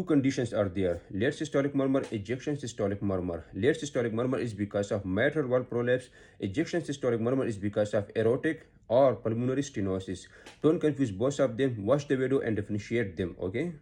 two conditions are there: late systolic murmur, ejection systolic murmur. Late systolic murmur is because of mitral valve prolapse. Ejection systolic murmur is because of aortic or pulmonary stenosis. Don't confuse both of them. Watch the video and differentiate them, okay?